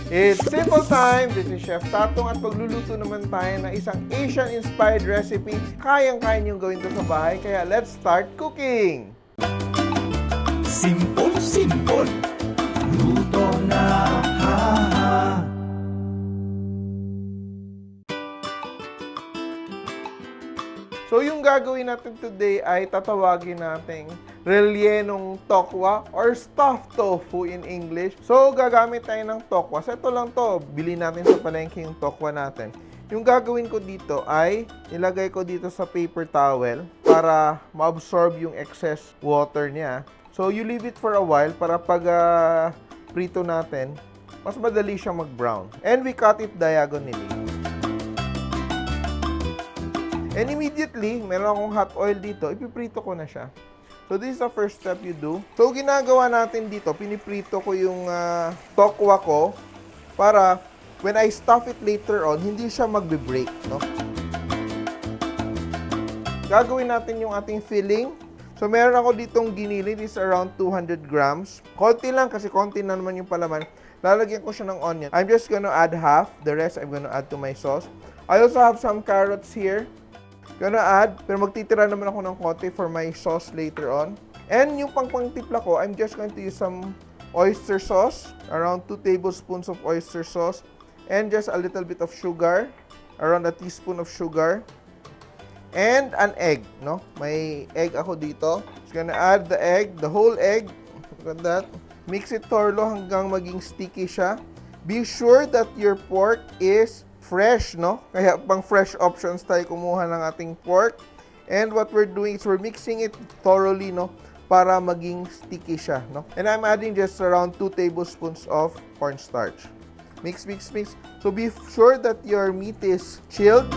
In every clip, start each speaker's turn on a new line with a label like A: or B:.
A: It's simple time! This is Chef Tatong at magluluto naman tayo ng isang Asian-inspired recipe. Kayang-kaya niyong gawin to sa bahay, kaya let's start cooking!
B: Simple, luto na, ha.
A: So yung gagawin natin today ay tatawagin nating Rellenong Tokwa or stuffed tofu in English. So gagamit tayo ng tokwa. So ito lang to, bilhin natin sa palengke yung tokwa natin. Yung gagawin ko dito ay ilagay ko dito sa paper towel para ma-absorb yung excess water niya. So you leave it for a while para pag prito natin, mas madali siyang mag-brown. And we cut it diagonally. And immediately, meron akong hot oil dito, ipiprito ko na siya. So this is the first step you do. So ginagawa natin dito, piniprito ko yung tokwa ko para when I stuff it later on, hindi siya magbe-break, no? Gagawin natin yung ating filling. So meron ako ditong ginili, this is around 200 grams. Konti lang kasi konti na naman yung palaman. Lalagyan ko siya ng onion. I'm just gonna add half, the rest I'm gonna add to my sauce. I also have some carrots here. Gonna add, pero magtitira naman ako ng konti for my sauce later on. And yung pangtimpla ko, I'm just going to use some oyster sauce, around 2 tablespoons of oyster sauce, and just a little bit of sugar, around a teaspoon of sugar, and an egg, no? May egg ako dito. Just gonna add the egg, the whole egg. Look at that. Mix it thoroughly hanggang maging sticky siya. Be sure that your pork is fresh, no? Kaya pang fresh options tayo kumuha ng ating pork. And what we're doing is we're mixing it thoroughly, no? Para maging sticky siya, no? And I'm adding just around 2 tablespoons of cornstarch. Mix, mix, mix. So be sure that your meat is chilled.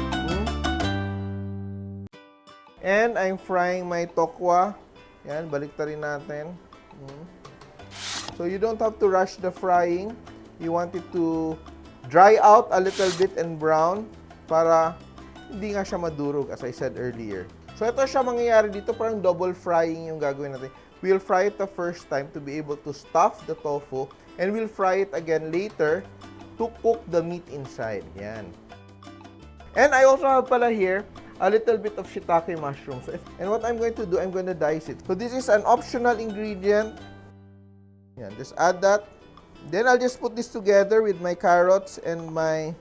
A: And I'm frying my tokwa. Yan, baliktarin natin. So you don't have to rush the frying. You want it to dry out a little bit and brown para hindi nga siya madurog as I said earlier. So ito siya mangyayari dito, parang double frying yung gagawin natin. We'll fry it the first time to be able to stuff the tofu and we'll fry it again later to cook the meat inside. Yan. And I also have pala here a little bit of shiitake mushrooms. And what I'm going to do, I'm going to dice it. So this is an optional ingredient. Yan, just add that. Then I'll just put this together with my carrots and my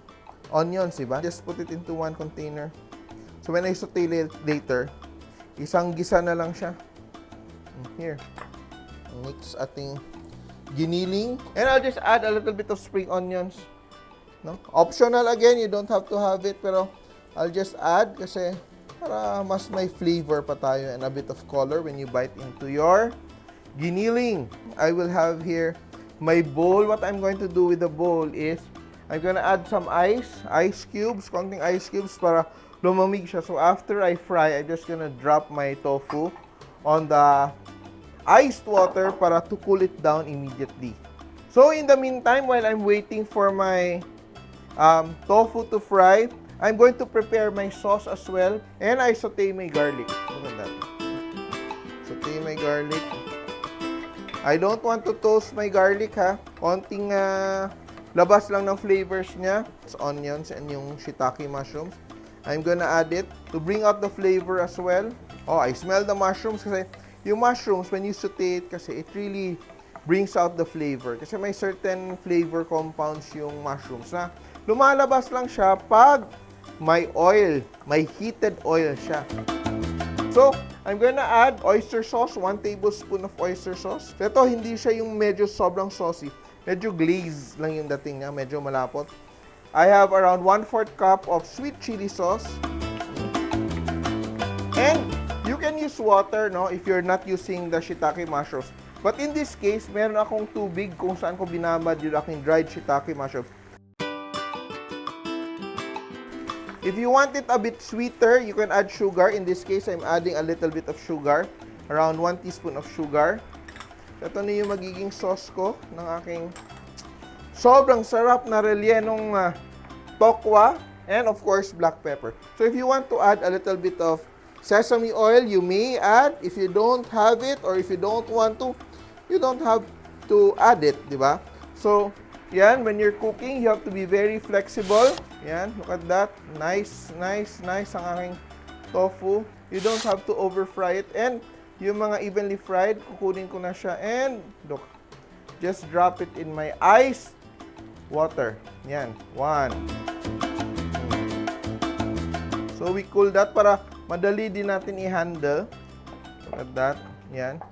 A: onions, diba? Just put it into one container. So when I saute later, isang gisa na lang siya. Here. Mix ating giniling. And I'll just add a little bit of spring onions. No? Optional again, you don't have to have it, pero I'll just add kasi para mas may flavor pa tayo and a bit of color when you bite into your giniling. I will have here my bowl. What I'm going to do with the bowl is I'm gonna add some ice cubes, konting ice cubes para lumamig siya. So after I fry, I'm just gonna drop my tofu on the iced water para to cool it down immediately. So in the meantime, while I'm waiting for my tofu to fry, I'm going to prepare my sauce as well. And I saute my garlic. Look at that. Saute my garlic. I don't want to toast my garlic, ha. Konting labas lang ng flavors niya. It's onions and yung shiitake mushrooms. I'm gonna add it to bring out the flavor as well. Oh, I smell the mushrooms kasi yung mushrooms, when you saute it kasi, it really brings out the flavor. Kasi may certain flavor compounds yung mushrooms na lumalabas lang siya pag may oil, may heated oil siya. So, I'm gonna add oyster sauce, 1 tablespoon of oyster sauce. Ito, hindi siya yung medyo sobrang saucy. Medyo glazed lang yung dating niya, medyo malapot. I have around 1/4 cup of sweet chili sauce. And you can use water, no, if you're not using the shiitake mushrooms. But in this case, meron akong tubig kung saan ko binabad yung aking dried shiitake mushrooms. If you want it a bit sweeter, you can add sugar. In this case, I'm adding a little bit of sugar. Around 1 teaspoon of sugar. Ito na yung magiging sauce ko ng aking sobrang sarap na rellenong tokwa. And of course, black pepper. So if you want to add a little bit of sesame oil, you may add. If you don't have it or if you don't want to, you don't have to add it, di ba? So, Yan, when you're cooking, you have to be very flexible. Yan, look at that. Nice, nice, nice ang aking tofu. You don't have to over fry it. And yung mga evenly fried, kukunin ko na siya. And look, just drop it in my iced water. Yan, 1. So we cool that para madali din natin i-handle. Look at that. Yan.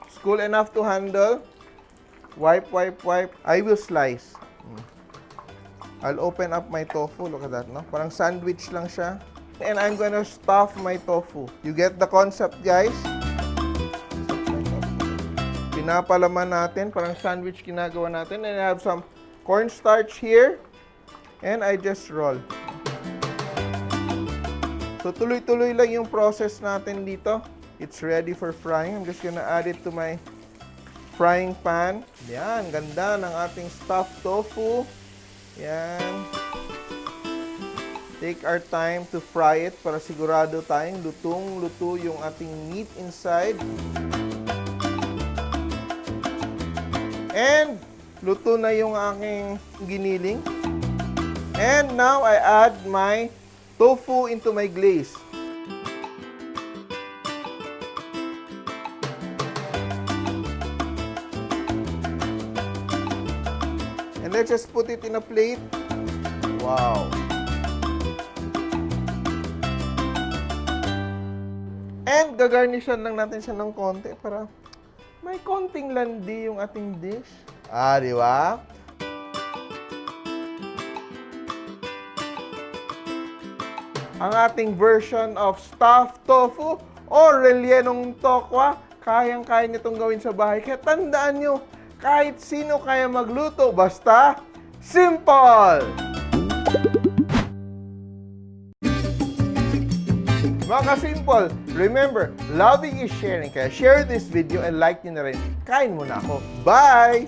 A: It's cool enough to handle. Wipe, wipe, wipe. I will slice. I'll open up my tofu. Look at that, no? Parang sandwich lang siya. And I'm gonna stuff my tofu. You get the concept, guys? Pinapalaman natin. Parang sandwich ginagawa natin. And I have some cornstarch here. And I just roll. So, tuloy-tuloy lang yung process natin dito. It's ready for frying. I'm just gonna add it to my frying pan. Yan, ganda ng ating stuffed tofu. Yan. Take our time to fry it para sigurado tayong lutong-luto yung ating meat inside. And luto na yung aking giniling. And now I add my tofu into my glaze. And let's just put it in a plate. Wow. And gagarnishan lang natin siya ng konti para may konting landi yung ating dish. Ah, di ba? Ang ating version of stuffed tofu o Rellenong Tokwa, kayang-kaya nitong gawin sa bahay. Kaya tandaan nyo, kahit sino kaya magluto, basta simple! Mga ka-simple, remember, loving is sharing. Kaya share this video and like nyo na rin. Kain muna ako. Bye!